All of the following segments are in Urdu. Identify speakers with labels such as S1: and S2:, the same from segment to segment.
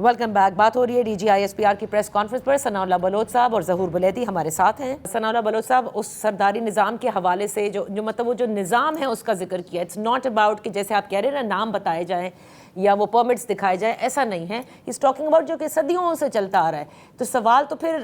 S1: Welcome back. بات ہو رہی ہے DGISPR کی پریس کانفرنس پر. ثناء اللہ بلوچ صاحب اور ظہور بلیدی ہمارے ساتھ ہیں. ثناء اللہ بلوچ صاحب, اس سرداری نظام کے حوالے سے جو مطلب وہ جو نظام ہے اس کا ذکر کیا. اٹس ناٹ اباؤٹ کہ جیسے آپ کہہ رہے ہیں نا نام بتائے جائیں یا وہ پرمٹس دکھائے جائیں, ایسا نہیں ہے. ہی از ٹاکنگ اباؤٹ جو کہ صدیوں سے چلتا آ رہا ہے. تو سوال تو پھر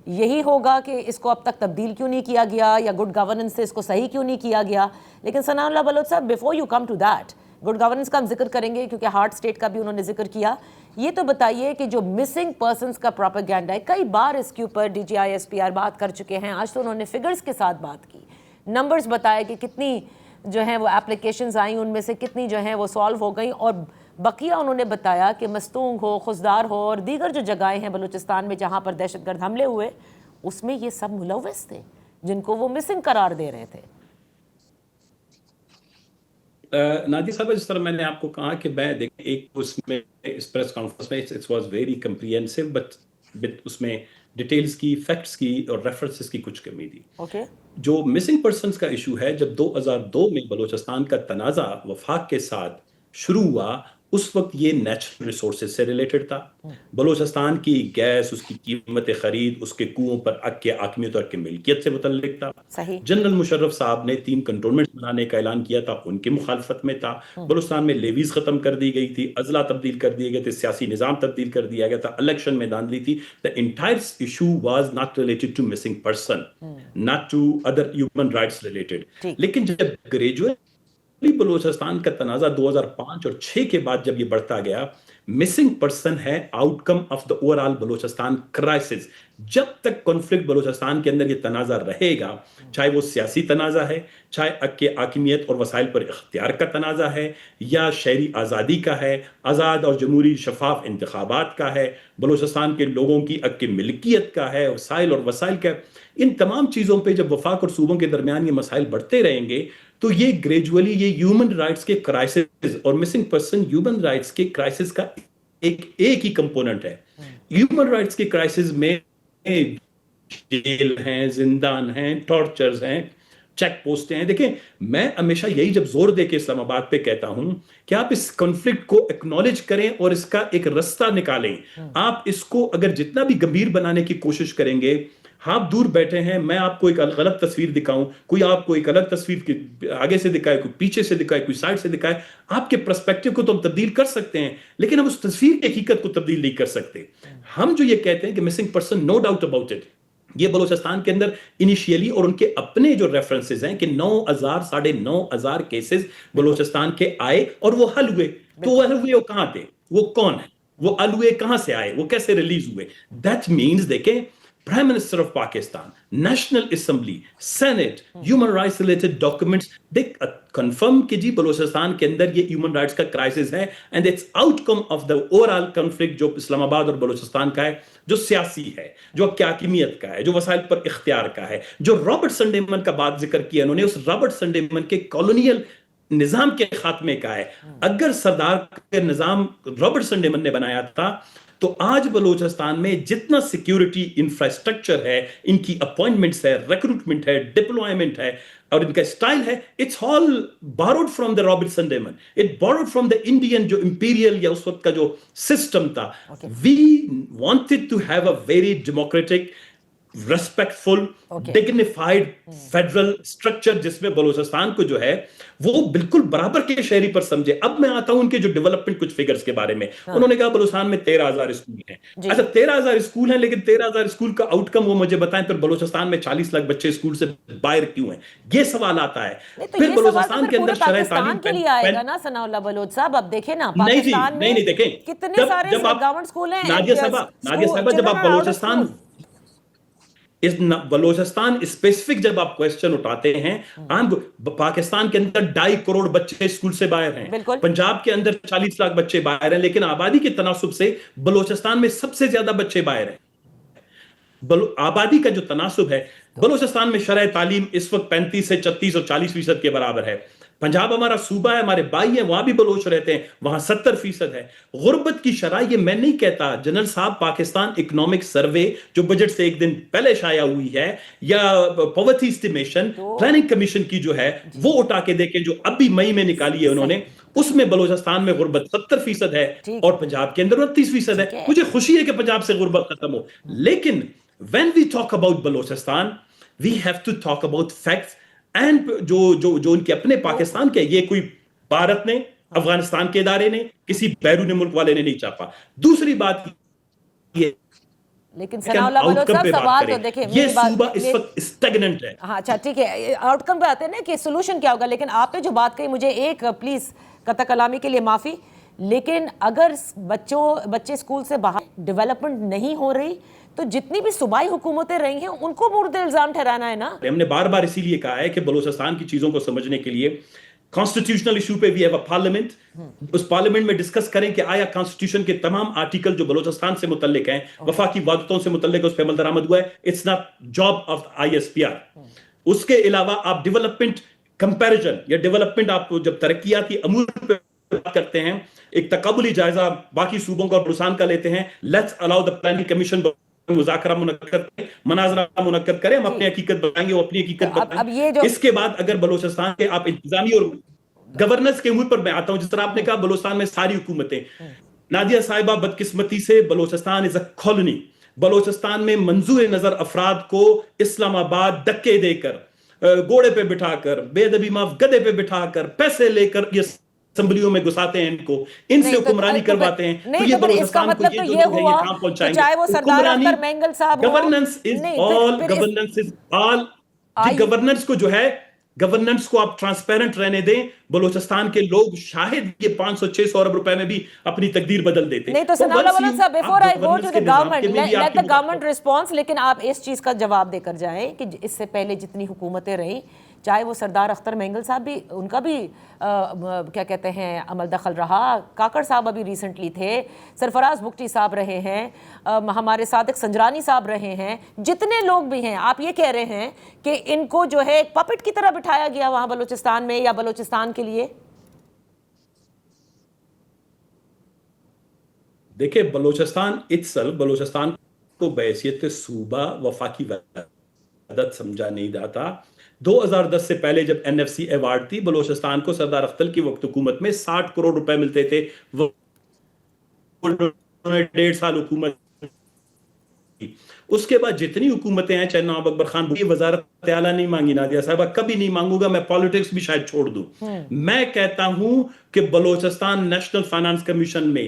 S1: یہی ہوگا کہ اس کو اب تک تبدیل کیوں نہیں کیا گیا, یا گڈ گورننس سے اس کو صحیح کیوں نہیں کیا گیا. لیکن ثناء اللہ بلوچ صاحب, before you come to that, good governance کا ہم ذکر کریں گے کیونکہ ہارٹ اسٹیٹ کا بھی انہوں نے ذکر کیا. یہ تو بتائیے کہ جو مسنگ پرسنس کا پروپیگینڈا ہے, کئی بار اس کے اوپر DGISPR بات کر چکے ہیں. آج تو انہوں نے فگرز کے ساتھ بات کی, نمبرز بتائے کہ کتنی جو ہیں وہ اپلیکیشنز آئیں, ان میں سے کتنی جو ہیں وہ سالو ہو گئیں, اور بقیہ انہوں نے بتایا کہ مستونگ ہو, خزدار ہو اور دیگر جو جگہیں ہیں بلوچستان میں جہاں پر دہشت گرد حملے ہوئے, اس میں یہ سب ملوث تھے جن کو وہ مسنگ قرار دے رہے تھے.
S2: نادی صاحب, جس طرح میں نے آپ کو کہا کہ میں دیکھیں ایک اس میں اس پریس کانفرنس میں it was very comprehensive, but اس میں ڈیٹیلز کی, فیکٹس کی اور ریفرنسز کی کچھ کمی تھی. جو مسنگ پرسنز کا ایشو ہے, جب 2002 میں بلوچستان کا تنازع وفاق کے ساتھ شروع ہوا, اس وقت یہ نیچرل ریسورسز سے ریلیٹڈ تھا. بلوچستان کی گیس, اس کی قیمت خرید, اس کے کنوؤں پر حق کے حاکمیت اور حق ملکیت سے متعلق تھا. جنرل مشرف صاحب نے 3 کنٹونمنٹس بنانے کا اعلان کیا تھا, ان کی مخالفت میں تھا. بلوچستان میں لیویز ختم کر دی گئی تھی, اضلاع تبدیل کر دیے گئے تھے, سیاسی نظام تبدیل کر دیا گیا تھا, الیکشن میں دھاندلی تھی. The entire issue was not related to missing person, not to other human rights related. لیکن جب گریجویٹ بلوچستان کا تنازع 2005 اور 6 کے بعد جب یہ بڑھتا گیا, مسنگ پرسن ہے out come of the over all Balochistan crisis. جب تک کنفلکٹ بلوچستان کے اندر یہ تنازع رہے گا, چاہے وہ سیاسی تنازع ہے, چاہے حق کے حاکمیت اور وسائل پر اختیار کا تنازع ہے, یا شہری آزادی کا ہے, آزاد اور جمہوری شفاف انتخابات کا ہے, بلوچستان کے لوگوں کی حق کی ملکیت کا ہے, وسائل اور وسائل کا, ان تمام چیزوں پہ جب وفاق اور صوبوں کے درمیان یہ مسائل بڑھتے رہیں گے, تو یہ گریجولی یہ ہیومن رائٹس کے کرائسس اور مسنگ پرسن ہیومن رائٹس کے کرائسس کا ایک ہی کمپوننٹ ہے. ہیومن رائٹس کے کرائسس میں جیل ہیں, زندان ہیں, ٹارچرز ہیں, چیک پوسٹیں ہیں. دیکھیں, میں ہمیشہ یہی جب زور دے کے اسلام آباد پہ کہتا ہوں کہ آپ اس کنفلکٹ کو ایکنالج کریں اور اس کا ایک رستہ نکالیں. آپ اس کو اگر جتنا بھی گمبھیر بنانے کی کوشش کریں گے, آپ دور بیٹھے ہیں, میں آپ کو ایک غلط تصویر دکھاؤں, کوئی آپ کو ایک الگ تصویر آگے سے دکھائے, کوئی پیچھے سے دکھائے, کوئی سائڈ سے دکھائے, آپ کے پرسپیکٹیو کو تو ہم تبدیل کر سکتے ہیں, لیکن ہم اس تصویر کی حقیقت کو تبدیل نہیں کر سکتے. ہم جو یہ کہتے ہیں کہ missing person, no doubt about it, یہ بلوچستان کے اندر انیشیلی اور ان کے اپنے جو ریفرنسز ہیں کہ 9,000 9,500 کیسز بلوچستان کے آئے اور وہ حل ہوئے. تو وہ حل ہوئے, وہ کہاں تھے, وہ کون ہے, وہ حل ہوئے کہاں سے آئے, وہ کیسے ریلیز ہوئے. دیٹ مینز دیکھیں, prime minister of Pakistan, national assembly, senate, human rights related documents دیکھ کنفرم کہ جی بلوچستان کے اندر یہ ہیومن رائٹس کا کرائسس ہے, and it's outcome of the overall conflict جو اسلام آباد اور بلوچستان کا ہے, جو سیاسی ہے, جو حاکمیت کا ہے, جو وسائل پر اختیار کا ہے, جو رابرٹ سنڈیمن کا بات ذکر کیا انہوں نے, اس رابرٹ سنڈیمن کے کالونیل نظام کے خاتمے کا ہے. اگر سردار کا نظام رابرٹ سنڈیمن نے بنایا تھا, تو آج بلوچستان میں جتنا سیکیورٹی انفراسٹرکچر ہے, ان کی اپوائنٹمنٹس ہے, ریکروٹمنٹ ہے, ڈپلوائمنٹ ہے, اور ان کا اسٹائل ہے, it's all borrowed from the Robert Sandeman. It borrowed from the Indian جو امپیریل یا اس وقت کا جو سسٹم تھا. We wanted to have a very democratic, respectful, dignified federal structure, جس میں بلوچستان کو جو ہے وہ بالکل برابر کے شہری پر سمجھے. اب میں آتا ہوں ان کے جو ڈیولپمنٹ کچھ فگرز کے بارے میں. انہوں نے کہا بلوچستان میں 13,000 اسکول ہیں. اچھا 13,000 اسکول ہیں, لیکن 13,000 اسکول کا آؤٹ کم وہ مجھے بتائیں, پھر بلوچستان میں 40 لاکھ بچے اسکول سے باہر کیوں ہیں, یہ سوال آتا ہے. پھر بلوچستان کے اندر شرح تعلیم
S1: کے لیے آئے گا نا ثناء اللہ بلوچ صاحب. اب دیکھیں نا پاکستان میں کتنے سارے گورنمنٹ اسکول ہیں.
S2: نادیہ صاحبہ, جب آپ بلوچستان اسپیسیفک جب آپ کوئسچن اٹھاتے ہیں, پاکستان کے اندر 2.5 کروڑ بچے اسکول سے باہر ہیں, پنجاب کے اندر 40 لاکھ بچے باہر ہیں, لیکن آبادی کے تناسب سے بلوچستان میں سب سے زیادہ بچے باہر ہیں. آبادی کا جو تناسب ہے, بلوچستان میں شرح تعلیم اس وقت 35 سے 36 اور 40% کے برابر ہے. پنجاب ہمارا صوبہ ہے, ہمارے بھائی ہیں, وہاں بھی بلوچ رہتے ہیں, وہاں 70% ہے. غربت کی شرح, یہ میں نہیں کہتا, جنرل صاحب پاکستان اکنامک سروے جو بجٹ سے ایک دن پہلے شائع ہوئی ہے, یا پاورٹی اسٹیمیشن پلاننگ کمیشن کی جو ہے وہ اٹھا کے دیکھیں, جو اب بھی مئی میں نکالی ہے انہوں نے, اس میں بلوچستان میں غربت 70% ہے
S1: ٹھیک
S2: اور پنجاب کے اندر 29%
S1: ٹھیک
S2: ہے.
S1: ہے.
S2: مجھے خوشی ہے کہ پنجاب سے غربت ختم ہو, لیکن when we talk about Balochistan we have to talk about facts and جو ان کے اپنے پاکستان کے, یہ کوئی بھارت نے, افغانستان کے ادارے نے, کسی بیرون ملک والے نے نہیں چاپا. دوسری بات یہ
S1: لیکن
S2: کہ
S1: ثناء
S2: ہم
S1: اللہ
S2: آؤٹ
S1: بلوچ
S2: کم
S1: صاحب
S2: پہ بات
S1: سوال
S2: کریں.
S1: تو دیکھیں
S2: یہ
S1: میری بات
S2: صوبہ اس وقت اسٹیگننٹ ہے.
S1: ہاں اچھا ٹھیک ہے, آؤٹ کم پہ آتے ہیں نا کہ سولوشن کیا ہوگا, لیکن آپ نے جو بات کہی, مجھے ایک پلیز قطع کلامی کے لیے معافی, لیکن اگر بچے اسکول سے باہر ڈیولپمنٹ نہیں ہو رہی تو جتنی بھی صوبائی حکومتیں رہی ہیں ان کو مورد الزام ٹھہرانا ہے نا.
S2: ہم نے بار بار اسی لیے کہا ہے کہ بلوچستان کی چیزوں کو سمجھنے کے لیے کانسٹیٹیوشنل ایشو پہ وی ہیو اے پارلیمنٹ, اس پارلیمنٹ میں ڈسکس کریں کہ آیا کانسٹیٹیوشن کے تمام آرٹیکل جو بلوچستان سے متعلق ہیں, وفاقی وعدتوں سے متعلق, اس پہ عمل درآمد ہوا ہے. It's not job of ISPR. اس کے علاوہ آپ ڈیولپمنٹ کمپیریزن یا ڈیولپمنٹ آپ جب ترقیاتی امور پہ بات کرتے ہیں, ایک تقابلی جائزہ باقی صوبوں کا اور بلوچستان کا لیتے ہیں. Let's allow the planning commission مذاکرہ منعقد کریں, مناظرہ منعقد کریں, ہم اپنی حقیقت بتائیں گے, وہ اپنی حقیقت
S1: اب یہ
S2: بتائیں.
S1: جو
S2: اس کے بعد اگر بلوچستان کے آپ انتظامی اور گورننس کے امور پر میں آتا ہوں, جس طرح آپ نے کہا بلوچستان میں ساری حکومتیں, نادیہ صاحبہ بدقسمتی سے بلوچستان از اے کالونی. بلوچستان میں منظور نظر افراد کو اسلام آباد دکے دے کر, گھوڑے پہ بٹھا کر, بے ادبی معاف گدے پہ بٹھا کر, پیسے لے کر یہ اسمبلیوں میں گھساتے ہیں, ان کو ان سے حکمرانی کرواتے ہیں. تو یہ بلوچستان کو یہ جو لوگ ہیں یہ کام پہنچائیں گے.
S1: چاہے وہ سردار اختر مینگل صاحب ہوں,
S2: گورننس از آل جی, گورننس کو جو ہے, گورننس کو آپ ٹرانسپیرنٹ رہنے دیں. بلوچستان کے لوگ شاہد یہ 500-600 ارب روپے میں بھی اپنی تقدیر بدل دیتے.
S1: نہیں تو ثناء اللہ بلوچ صاحب, before I go to the government, let the government response, لیکن آپ اس چیز کا جواب دے کر جائیں کہ اس سے پہلے جتنی حکومتیں رہیں, چاہے وہ سردار اختر مینگل صاحب بھی, ان کا بھی کیا کہتے ہیں عمل دخل رہا, کاکڑ صاحب ابھی ریسنٹلی تھے, سرفراز بگٹی صاحب رہے ہیں, ہمارے صادق سنجرانی صاحب رہے ہیں, جتنے لوگ بھی ہیں, آپ یہ کہہ رہے ہیں کہ ان کو جو ہے ایک پپٹ کی طرح بٹھایا گیا وہاں بلوچستان میں یا بلوچستان کے لیے.
S2: دیکھیں بلوچستان بلوچستان کو بحیثیت صوبہ وفاقی وحدت سمجھا نہیں جاتا. 2010 سے پہلے جب NFC ایوارڈ تھی, بلوچستان کو سردار اختر کی وقت حکومت میں 60 کروڑ روپے ملتے تھے. وہ 1.5 سال حکومت, اس کے بعد جتنی حکومتیں ہیں, چاہے نواب اکبر خان کی وزارت اعلیٰ نہیں مانگی نادیہ صاحبہ, کبھی نہیں مانگوں گا, میں پالیٹکس بھی شاید چھوڑ دوں. میں کہتا ہوں کہ بلوچستان نیشنل فائنانس کمیشن میں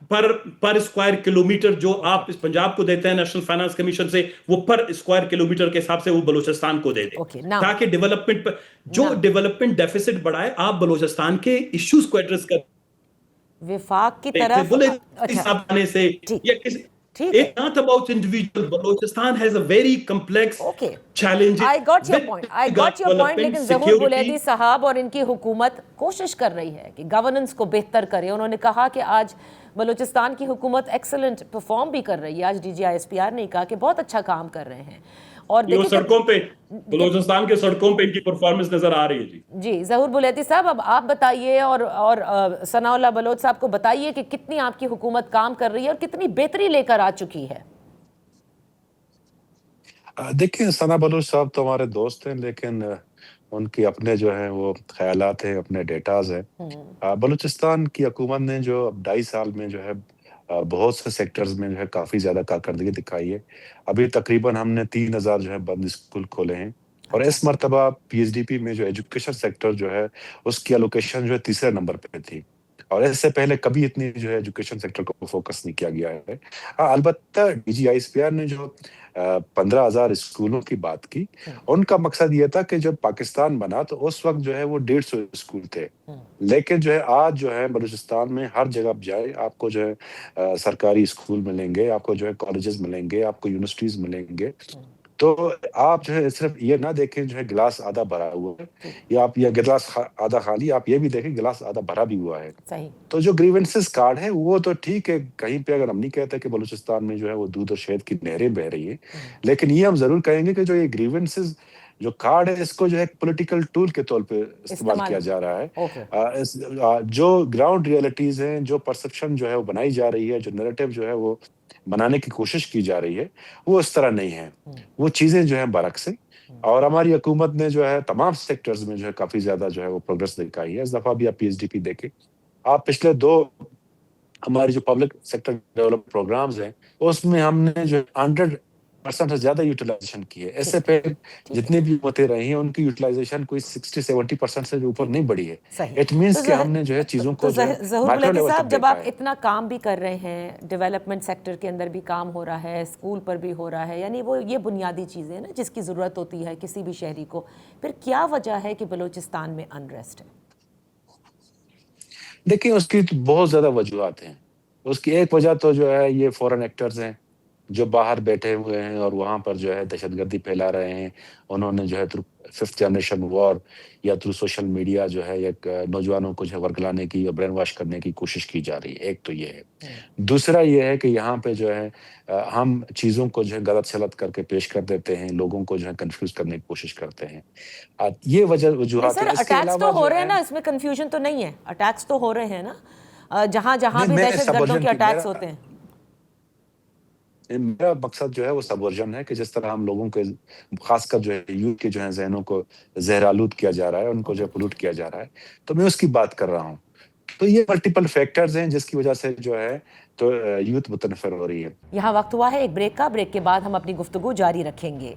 S2: پر اسکوائر کلومیٹر جو آپ اس پنجاب کو دیتے ہیں نیشنل فائنانس کمیشن سے, وہ پر اسکوائر کلومیٹر کے حساب سے وہ بلوچستان کو دے دیں, تاکہ ڈیولپمنٹ پر جو ڈیولپمنٹ ڈیفیسٹ بڑھائے, آپ بلوچستان کے ایشوز کو ایڈریس کر
S1: وفاق کی طرف.
S2: It's not about individual. Balochistan has a very complex challenge.
S1: I got your point. لیکن ظہور بلیدی صاحب اور ان کی حکومت کوشش کر رہی ہے کہ گورننس کو بہتر کرے. انہوں نے کہا کہ آج بلوچستان کی حکومت ایکسلنٹ پرفارم بھی کر رہی ہے. آج DGISPR نے کہا کہ بہت اچھا کام کر رہے ہیں. اور
S2: سڑکوں پہ بلوچستان کے سڑکوں پہ ان کی پرفارمنس نظر آ رہی ہے.
S1: جی ظہور بلیدی صاحب, اب آپ بتائیے اور ثناء اللہ بلوچ صاحب کو بتائیے کہ کتنی آپ کی حکومت کام کر رہی ہے اور کتنی بہتری لے کر آ چکی ہے.
S3: دیکھیں ثناء بلوچ صاحب تو ہمارے دوست ہیں, لیکن ان کی اپنے جو ہیں وہ خیالات ہیں, اپنے ڈیٹاز ہیں. بلوچستان کی حکومت نے جو 2.5 سال میں جو ہے بہت سے سیکٹرز میں جو ہے کافی زیادہ کارکردگی دکھائی ہے. ابھی تقریباً ہم نے 3000 جو ہے بند اسکول کھولے ہیں, اور اس مرتبہ PSDP میں جو ایجوکیشن سیکٹر جو ہے اس کی الوکیشن جو ہے 3رے نمبر پہ تھی, اور اس سے پہلے کبھی اتنی جو ہے ایجوکیشن سیکٹر کو فوکس نہیں کیا گیا ہے. البتہ DGISPR نے جو 15,000 اسکولوں کی بات کی, ان کا مقصد یہ تھا کہ جب پاکستان بنا تو اس وقت جو ہے وہ 150 اسکول تھے, لیکن جو ہے آج جو ہے بلوچستان میں ہر جگہ جائے آپ کو جو ہے سرکاری اسکول ملیں گے, آپ کو جو ہے کالجز ملیں گے, آپ کو یونیورسٹیز ملیں گے. تو آپ جو ہے صرف یہ نہ دیکھیں جو ہے گلاس آدھا بھرا ہوا ہے یا آپ یہ گلاس آدھا خالی, آپ یہ بھی دیکھیں گلاس آدھا بھرا بھی ہوا ہے. تو جو گریونسز کارڈ ہے وہ تو ٹھیک ہے, کہیں پہ اگر ہم نہیں کہتے کہ بلوچستان میں جو ہے وہ دودھ اور شہد کی نہریں بہ رہی ہیں, لیکن یہ ہم ضرور کہیں گے کہ جو یہ گریونسز جو کارڈ ہے اس کو جو ہے پولیٹیکل ٹول کے طور پہ استعمال کیا جا رہا ہے. جو گراؤنڈ ریئلٹیز ہیں, جو پرسپشن جو ہے وہ بنائی جا رہی ہے, جو نیریٹو جو ہے وہ بنانے کی کوشش کی جا رہی ہے, وہ اس طرح نہیں ہے. وہ چیزیں جو ہیں برعکس ہیں. اور ہماری حکومت نے جو ہے تمام سیکٹرز میں جو ہے کافی زیادہ جو ہے وہ پروگرس دکھائی ہے. اس دفعہ بھی آپ پی ایچ ڈی پی دیکھیں, آپ پچھلے 2 ہماری جو پبلک سیکٹر ڈیولپ پروگرامز ہیں اس میں ہم نے جو 100% سے زیادہ یوٹیلائزیشن کی ہے. اس سے پہلے جتنی بھی حکومتیں رہی ہیں ان کی یوٹیلائزیشن کوئی 60-70% سے اوپر نہیں بڑھی ہے.
S1: صحیح.
S3: اٹ مینس کہ ہم نے جو ہے چیزوں کو جو ہے
S1: ظہور
S3: مائکرو
S1: بلیتی
S3: لیول
S1: صاحب,
S3: تک
S1: جب
S3: دیکھا
S1: آپ
S3: ہے.
S1: اتنا کام بھی کر رہے ہیں, ڈیولپمنٹ سیکٹر کے اندر بھی کام ہو رہا ہے, اسکول پر بھی ہو رہا ہے, یعنی وہ یہ بنیادی چیزیں ہیں نا جس کی ضرورت ہوتی ہے کسی بھی شہری کو, پھر کیا وجہ ہے کہ بلوچستان میں انریسٹ ہے؟
S3: دیکھیں اس کی تو بہت زیادہ وجوہات ہیں. اس کی ایک وجہ تو جو ہے یہ فورن ایکٹرز ہیں جو باہر بیٹھے ہوئے ہیں اور وہاں پر جو ہے دہشت گردی پھیلا رہے ہیں. انہوں نے جو ہے ففتھ جنریشن وار یا تھرو سوشل میڈیا جو ہے ایک نوجوانوں کو جو ہے ورگلانے کی یا برین واش کرنے کی کوشش کی جا رہی ہے. ایک تو یہ ہے. دوسرا یہ ہے کہ یہاں پہ جو ہے ہم چیزوں کو جو ہے غلط سلط کر کے پیش کر دیتے ہیں, لوگوں کو جو ہے کنفیوز کرنے کی کوشش کرتے ہیں. یہ وجوہات
S1: سر
S3: ہیں. اس کے
S1: اٹیکس تو
S3: علاوہ
S1: ہو
S3: جو
S1: رہے ہیں
S3: ہے
S1: نا, اس میں کنفیوژن تو نہیں ہے, اٹیکس تو ہو رہے ہیں نا, جہاں جہاں
S3: نہیں,
S1: بھی
S3: میں
S1: دہشت گردوں
S3: سبورجن
S1: کے
S3: کی
S1: اٹیکس ہوتے ہیں.
S3: میرا مقصد جو ہے وہ سبورجن ہے کہ جس طرح ہم لوگوں کے خاص کر جو ہے یوتھ کے جو ہے ذہنوں کو زہرآلود کیا جا رہا ہے, ان کو جو ہے پولوٹ کیا جا رہا ہے, تو میں اس کی بات کر رہا ہوں. تو یہ ملٹیپل فیکٹرز ہیں جس کی وجہ سے جو ہے تو یوتھ متنفر ہو رہی ہے.
S1: یہاں وقت ہوا ہے ایک بریک کا, بریک کے بعد ہم اپنی گفتگو جاری رکھیں گے.